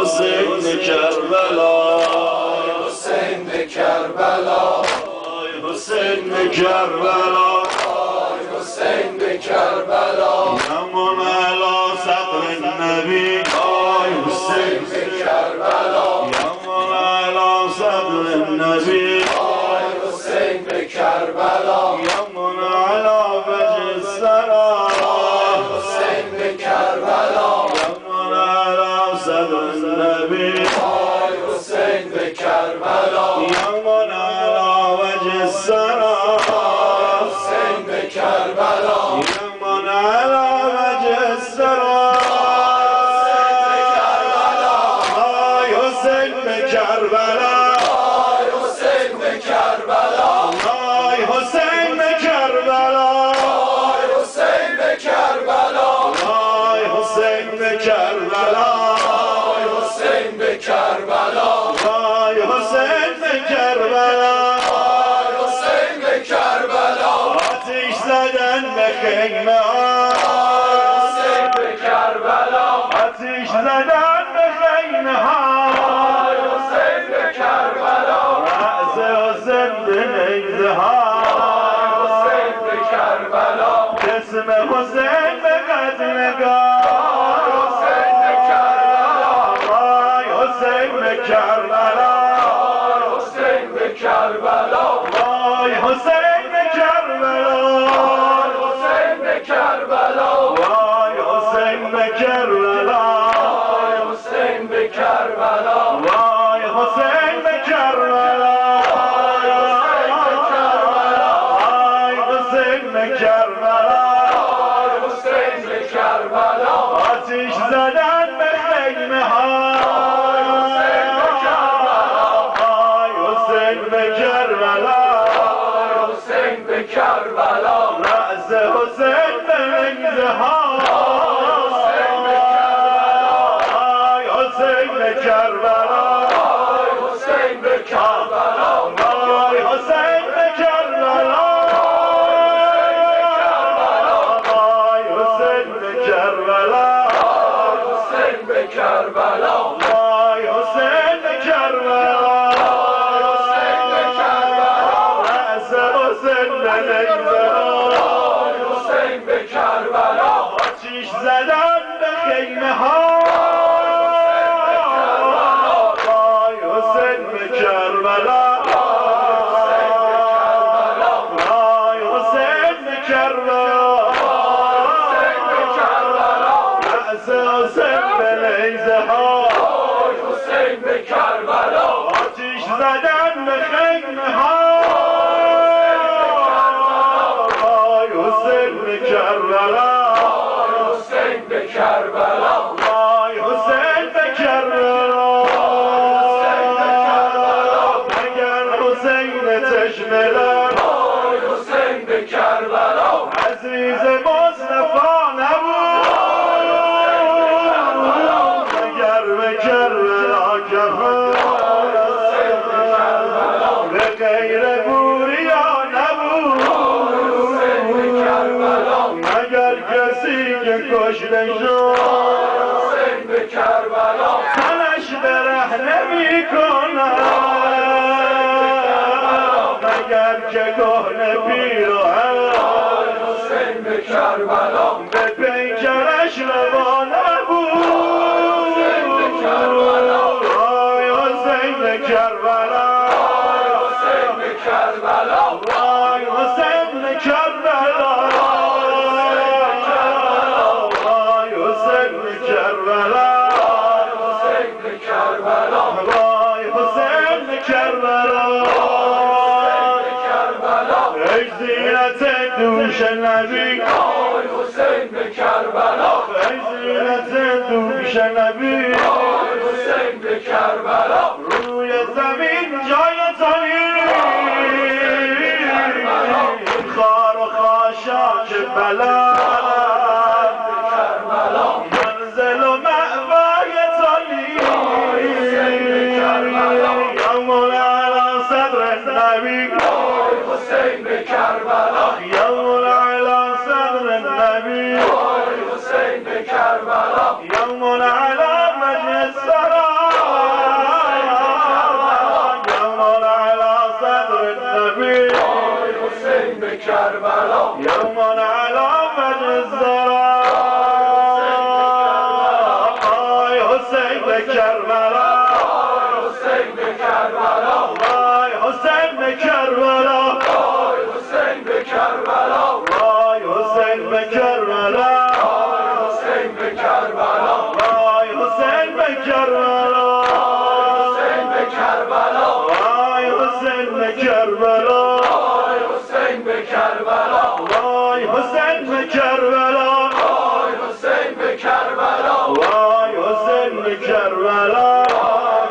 حسین کربلا حسین کربلا حسین کربلا حسین کربلا يمن على صدر النبي حسين کربلا يمن على صدر النبي حسین کربلا يمن على وجه الثرى حسین کربلا يمن على صدر النبي حسین کربلا يمن على وجه الثرى حسین کربلا يمن على وجه الثرى حسين كربلا حسین کربلا حسين كربلا حسین کربلا حسين كربلا حسین کربلا حسين كربلا حسین کربلا آتش زدن به خیمه حسین کربلا آتش زدن به خیمه ها حسین کربلا رأس حسین به نیزه ها حسین کربلا جسم حسین به قتلگاه حسین کربلا وای حسین به کربلا حسین کربلا وای حسین به کربلا حسین کربلا وای حسین به کربلا حسین کربلا وای حسین به کربلا وای حسین به کربلا حسین کربلا آتش زدن به خیمه ها وای حسین به کربلا حسین کربلا رأس حسین به نیزه ها وای حسین به کربلا حسین کربلا وای حسین به کربلا وای حسین به کربلا حسین کربلا وای حسین به کربلا رأس حسین به نیزه ها حسین کربلا آتش زدن به خیمه ها وای حسین به کربلا وای حسین به کربلا رأس حسین به نیزه ها حسین کربلا آتش زدن به خیمه ها وای حسین به کربلا حسین کربلا وای حسین به کربلا اگر حسین تشنه دار حسین کربلا عزیز مصطفی نبود اگر به کربلا کفن به غیر بوریا نبود اگر کسی که کشته شد حسین کربلا تنش بره نمی کند مگر که کهنه پیر و حسین کربلا به پیکرش روا نبود وای حسین کربلا حسین کربلا وای حسین کربلا وای حسین کربلا حسین کربلا وای حسین کربلا کربلا ای زینت دوش نبی حسین کربلا ای زینت دوش نبی حسین کربلا روی زمین جای تو نیست خار و خاشاک بلا منزل و مأوای تو نیست یوم علی صدر النبی حسین کربلا یوم علی صدر النبی حسین کربلا يوم على مجلس الثرى کربلا يوم علامة الزرع آي حسين بكربلا حسین به کربلا آي حسين بكربلا آی حسین به کربلا آي حسين بكربلا حسین به کربلا آي حسين بكربلا حسین به کربلا آي حسين بكربلا آی حسین به کربلا آي حسين بكربلا آی حسین به کربلا آي حسين بكربلا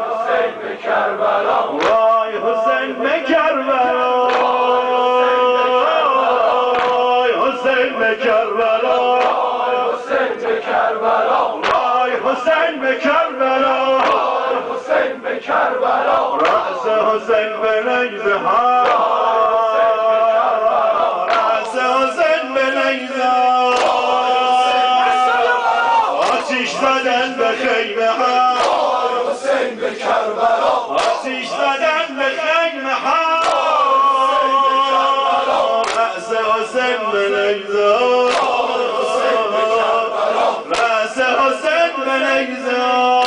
حسین به کربلا آي حسين بكربلا آي حسين بكربلا حسین به کربلا آي حسين بكربلا حسین به کربلا رأس حسين بنجزها رأس حسين بنجزها آتش زدن به خیمه ها حسین به کربلا آتش زدن به خیمه ها رأس حسين بنجزها رأس حسين بنجزها